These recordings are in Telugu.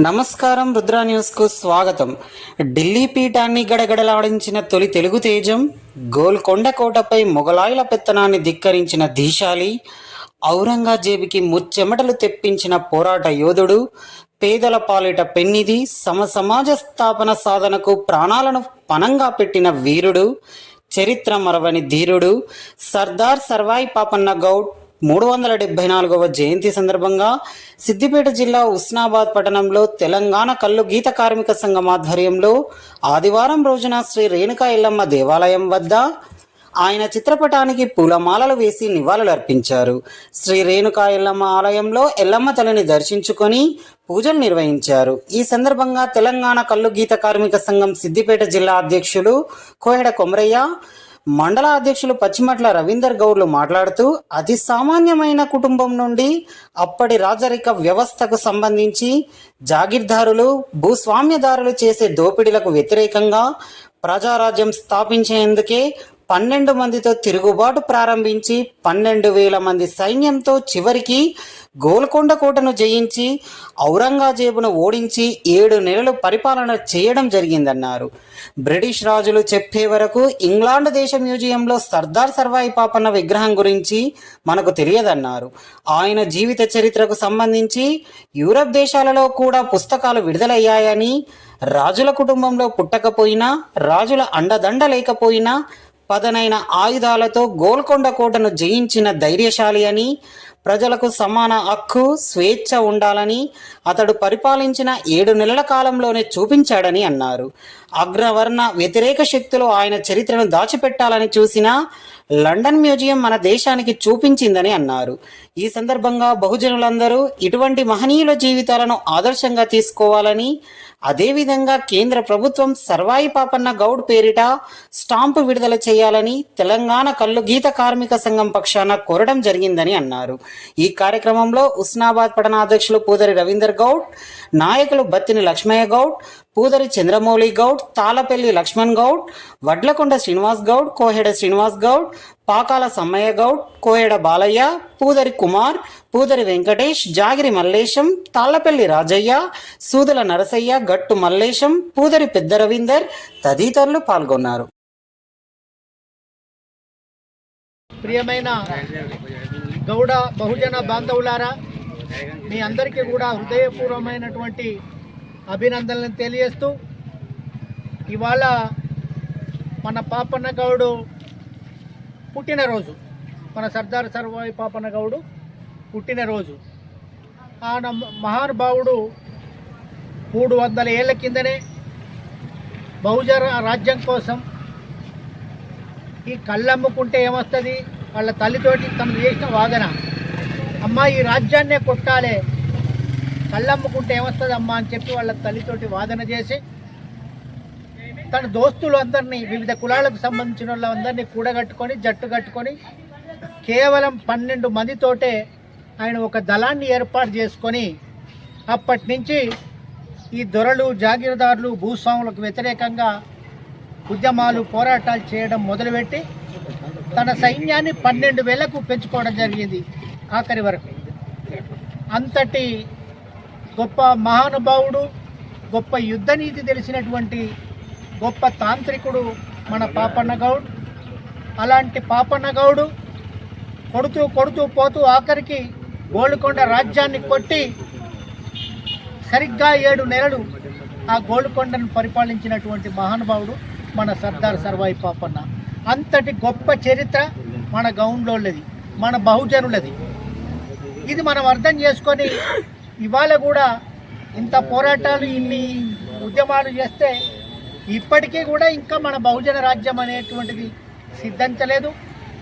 నమస్కారం, రుద్ర న్యూస్కు స్వాగతం. ఢిల్లీ పీఠాన్ని గడగడలాడించిన తొలి తెలుగు తేజం, గోల్కొండ కోటపై మొఘలాయుల పెత్తనాన్ని ధిక్కరించిన ధీశాలి, ఔరంగజేబుకి ముచ్చెమటలు తెప్పించిన పోరాట యోధుడు, పేదల పాలిట పెన్నిధి, సమాజ స్థాపన సాధనకు ప్రాణాలను పణంగా పెట్టిన వీరుడు, చరిత్ర మరవని ధీరుడు సర్దార్ సర్వాయి పాపన్న గౌడ్ 374వ జయంతి సందర్భంగా సిద్దిపేట జిల్లా ఉస్నాబాద్ పట్టణంలో తెలంగాణ కల్లు గీత కార్మిక సంఘం ఆధ్వర్యంలో ఆదివారం రోజున శ్రీ రేణుకా ఎల్లమ్మ దేవాలయం వద్ద ఆయన చిత్రపటానికి పూలమాలలు వేసి నివాళులర్పించారు. శ్రీ రేణుకా ఎల్లమ్మ ఆలయంలో ఎల్లమ్మ తల్లిని దర్శించుకొని పూజలు నిర్వహించారు. ఈ సందర్భంగా తెలంగాణ కల్లు గీత కార్మిక సంఘం సిద్దిపేట జిల్లా అధ్యక్షులు కోహెడ కొమరయ్య, మండల అధ్యక్షులు పచ్చిమట్ల రవీందర్ గౌడ్లు మాట్లాడుతూ, అతి సామాన్యమైన కుటుంబం నుండి అప్పటి రాజరిక వ్యవస్థకు సంబంధించి జాగీర్దారులు, భూస్వామ్యదారులు చేసే దోపిడీలకు వ్యతిరేకంగా ప్రజారాజ్యం స్థాపించేందుకే 12 మందితో తిరుగుబాటు ప్రారంభించి 12,000 మంది సైన్యంతో చివరికి గోల్కొండ కోటను జయించి ఔరంగజేబును ఓడించి 7 నెలలు పరిపాలన చేయడం జరిగిందన్నారు. బ్రిటిష్ రాజులు చెప్పే వరకు ఇంగ్లాండ్ దేశ మ్యూజియంలో సర్దార్ సర్వాయి పాపన్న విగ్రహం గురించి మనకు తెలియదన్నారు. ఆయన జీవిత చరిత్రకు సంబంధించి యూరప్ దేశాలలో కూడా పుస్తకాలు విడుదలయ్యాయని, రాజుల కుటుంబంలో పుట్టకపోయినా, రాజుల అండదండ లేకపోయినా పదనైన ఆయుధాలతో గోల్కొండ కోటను జయించిన ధైర్యశాలి అని, ప్రజలకు సమాన హక్కు, స్వేచ్ఛ ఉండాలని అతడు పరిపాలించిన 7 నెలల కాలంలోనే చూపించాడని అన్నారు. అగ్రవర్ణ వ్యతిరేక శక్తులు ఆయన చరిత్రను దాచిపెట్టాలని చూసినా లండన్ మ్యూజియం మన దేశానికి చూపించిందని అన్నారు. ఈ సందర్భంగా బహుజనులందరూ ఇటువంటి మహనీయుల జీవితాలను ఆదర్శంగా తీసుకోవాలని, అదేవిధంగా కేంద్ర ప్రభుత్వం సర్వాయి పాపన్న గౌడ్ పేరిట స్టాంపు విడుదల చేయాలని తెలంగాణ కల్లు గీత కార్మిక సంఘం పక్షాన కోరడం జరిగిందని అన్నారు. ఈ కార్యక్రమంలో ఉస్నాబాద్ పట్టణ అధ్యక్షులు పూదరి రవీందర్ గౌడ్, నాయకులు బత్తిని లక్ష్మయ్య గౌడ్, పూదరి చంద్రమౌళి గౌడ్, తాళపల్లి లక్ష్మణ్ గౌడ్, వడ్లకొండ శ్రీనివాస్ గౌడ్, కోహెడ శ్రీనివాస్ గౌడ్, పాకాల సమ్మయ్య గౌడ్, కోహెడ బాలయ్య, పూదరి కుమార్, పూదరి వెంకటేష్, జాగిరి మల్లేశం, తాళ్లపల్లి రాజయ్య, సూదుల నరసయ్య, గట్టు మల్లేశం, పూదరి పెద్ద రవీందర్ తదితరులు పాల్గొన్నారు. ప్రియమైన గౌడ బహుజన బాంధవులారా, మీ అందరికీ కూడా హృదయపూర్వమైనటువంటి అభినందనలను తెలియజేస్తూ, ఇవాళ మన పాపన్న గౌడు పుట్టినరోజు, మన సర్దార్ సర్వాయి పాపన్న గౌడు పుట్టినరోజు. ఆయన మహానుభావుడు 300 ఏళ్ల కిందనే బహుజన రాజ్యం కోసం ఈ కళ్ళమ్ముకుంటే ఏమొస్తుంది, వాళ్ళ తల్లితోటి తను చేసిన వాదన, అమ్మ ఈ రాజ్యాన్నే కొట్టాలే, కళ్ళమ్ముకుంటే ఏమొస్తుంది అమ్మ అని చెప్పి వాళ్ళ తల్లితోటి వాదన చేసి తన దోస్తులు అందరినీ, వివిధ కులాలకు సంబంధించిన వాళ్ళందరినీ కూడగట్టుకొని జట్టు కట్టుకొని కేవలం 12 మందితోటే ఆయన ఒక దళాన్ని ఏర్పాటు చేసుకొని అప్పటి నుంచి ఈ దొరలు, జాగీర్దారులు, భూస్వాములకు వ్యతిరేకంగా ఉద్యమాలు, పోరాటాలు చేయడం మొదలుపెట్టి తన సైన్యాన్ని 12,000కు పెంచుకోవడం జరిగింది ఆఖరి వరకు. అంతటి గొప్ప మహానుభావుడు, గొప్ప యుద్ధ నీతి తెలిసినటువంటి గొప్ప తాంత్రికుడు మన పాపన్న గౌడ్. అలాంటి పాపన్న గౌడు కొడుతూ పోతూ ఆఖరికి గోల్కొండ రాజ్యాన్ని కొట్టి సరిగ్గా 7 నెలలు ఆ గోల్కొండను పరిపాలించినటువంటి మహానుభావుడు మన సర్దార్ సర్వాయి పాపన్న. అంతటి గొప్ప చరిత్ర మన గౌండ్లోళ్ళది, మన బహుజనులది. ఇది మనం అర్థం చేసుకొని ఇవాళ కూడా ఇంత పోరాటాలు, ఇన్ని ఉద్యమాలు చేస్తే ఇప్పటికీ కూడా ఇంకా మన బహుజన రాజ్యం అనేటువంటిది సిద్ధించలేదు.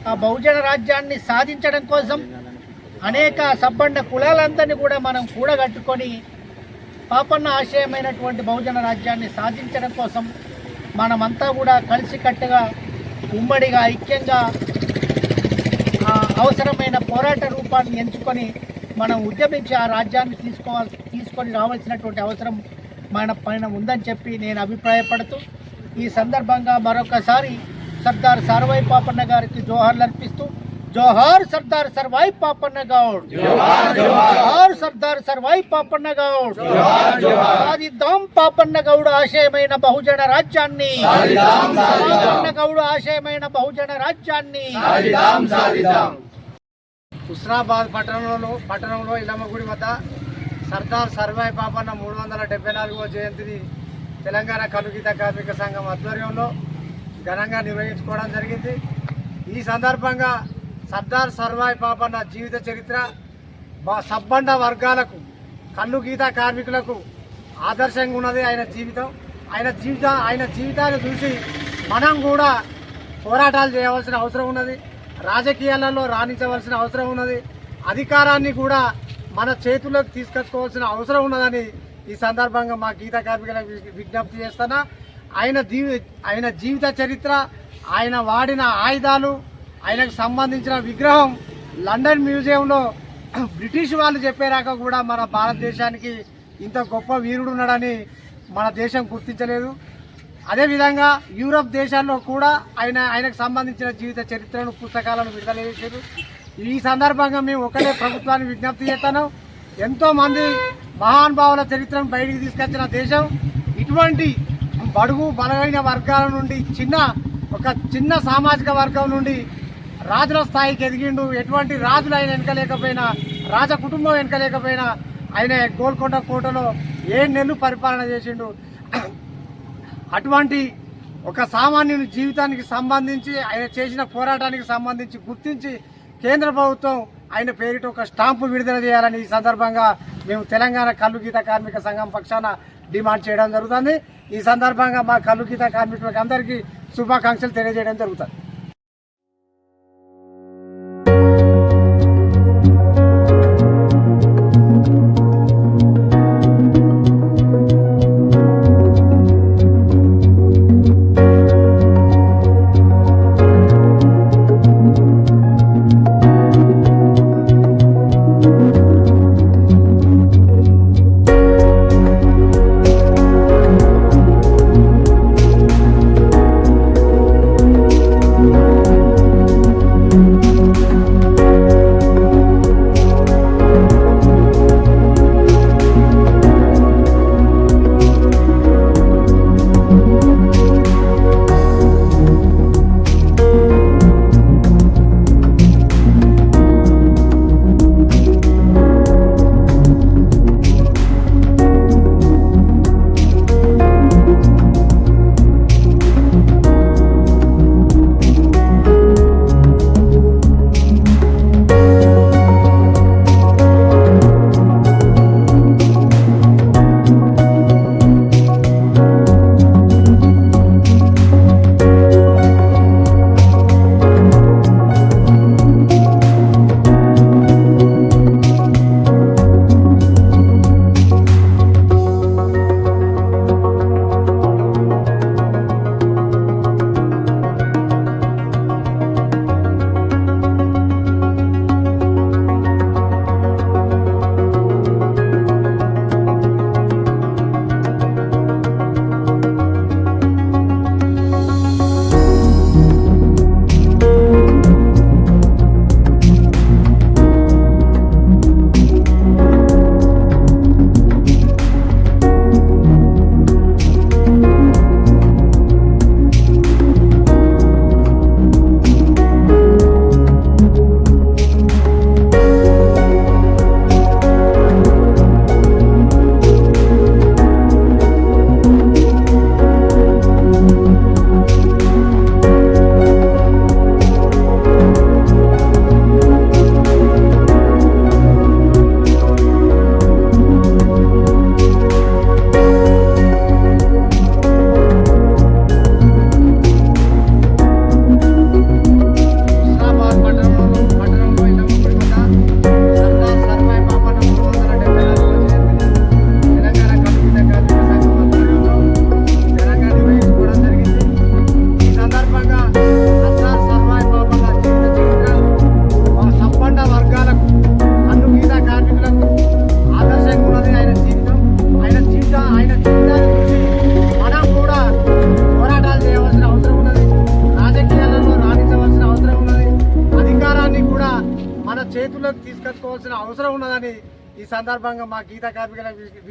ఆ బహుజన రాజ్యాన్ని సాధించడం కోసం అనేక సబ్బండ కులాలందరినీ కూడా మనం కూడగట్టుకొని పాపన్న ఆశయమైనటువంటి బహుజన రాజ్యాన్ని సాధించడం కోసం మనమంతా కూడా కలిసికట్టుగా, ఉమ్మడిగా, ఐక్యంగా అవసరమైన పోరాట రూపాన్ని ఎంచుకొని మనం ఉద్యమించి ఆ రాజ్యాన్ని తీసుకొని రావాల్సినటువంటి అవసరం మన పైన ఉందని చెప్పి నేను అభిప్రాయపడుతూ, ఈ సందర్భంగా మరొకసారి సర్దార్ సర్వాయి పాపన్న గారికి జోహార్లు అర్పిస్తూ, జోహార్ సర్దార్ సర్వాయి పాపన్న గౌడ్, జోహార్ సర్దార్ సర్వాయి పాపన్న గౌడ్. సాధిద్దాం పాపన్న గౌడ్ ఆశయమైన బహుజన రాజ్యాన్ని, పాపన్న గౌడ్ ఆశయమైన బహుజన రాజ్యాన్ని. హుస్నాబాద్ పట్టణంలో ఇల్లమ్మగుడి వద్ద సర్దార్ సర్వాయి పాపన్న 374వ జయంతిని తెలంగాణ కలుగీత కార్మిక సంఘం ఆధ్వర్యంలో ఘనంగా నిర్వహించుకోవడం జరిగింది. ఈ సందర్భంగా సర్దార్ సర్వాయి పాపన్న జీవిత చరిత్ర సబ్బండ వర్గాలకు, కళ్ళు గీత కార్మికులకు ఆదర్శంగా ఉన్నది ఆయన జీవితాన్ని చూసి మనం కూడా పోరాటాలు చేయవలసిన అవసరం ఉన్నది. రాజకీయాలలో రాణించవలసిన అవసరం ఉన్నది. అధికారాన్ని కూడా మన చేతుల్లోకి తీసుకొచ్చుకోవాల్సిన అవసరం ఉన్నదని ఈ సందర్భంగా మా గీత కార్మికులకు విజ్ఞప్తి చేస్తున్నా. ఆయన జీవిత చరిత్ర, ఆయన వాడిన ఆయుధాలు, ఆయనకు సంబంధించిన విగ్రహం లండన్ మ్యూజియంలో బ్రిటిష్ వాళ్ళు చెప్పేరాక కూడా మన భారతదేశానికి ఇంత గొప్ప వీరుడు ఉన్నాడని మన దేశం గుర్తించలేదు. అదేవిధంగా యూరప్ దేశాల్లో కూడా ఆయనకు సంబంధించిన జీవిత చరిత్రను, పుస్తకాలను విడుదల చేశారు. ఈ సందర్భంగా మేము ఒకటే ప్రభుత్వాన్ని విజ్ఞప్తి చేస్తాను. ఎంతోమంది మహానుభావుల చరిత్రను బయటికి తీసుకొచ్చిన దేశం ఇటువంటి బడుగు బలమైన వర్గాల నుండి ఒక చిన్న సామాజిక వర్గం నుండి రాజుల స్థాయికి ఎదిగిండు. ఎటువంటి రాజులు ఆయన వెనకలేకపోయినా, రాజ కుటుంబం వెనకలేకపోయినా ఆయన గోల్కొండ కోటలో 7 నెలలు పరిపాలన చేసిండు. అటువంటి ఒక సామాన్యుని జీవితానికి సంబంధించి, ఆయన చేసిన పోరాటానికి సంబంధించి గుర్తించి కేంద్ర ప్రభుత్వం ఆయన పేరిట ఒక స్టాంపు విడుదల చేయాలని ఈ సందర్భంగా మేము తెలంగాణ కళ్ళు గీత కార్మిక సంఘం పక్షాన డిమాండ్ చేయడం జరుగుతుంది. ఈ సందర్భంగా మా కళ్ళు గీత కార్మికులకు అందరికీ శుభాకాంక్షలు తెలియజేయడం జరుగుతుంది. చేతుల్లోకి తీసుకొచ్చుకోవాల్సిన అవసరం ఉన్నదని ఈ సందర్భంగా మా గీత కార్మికుల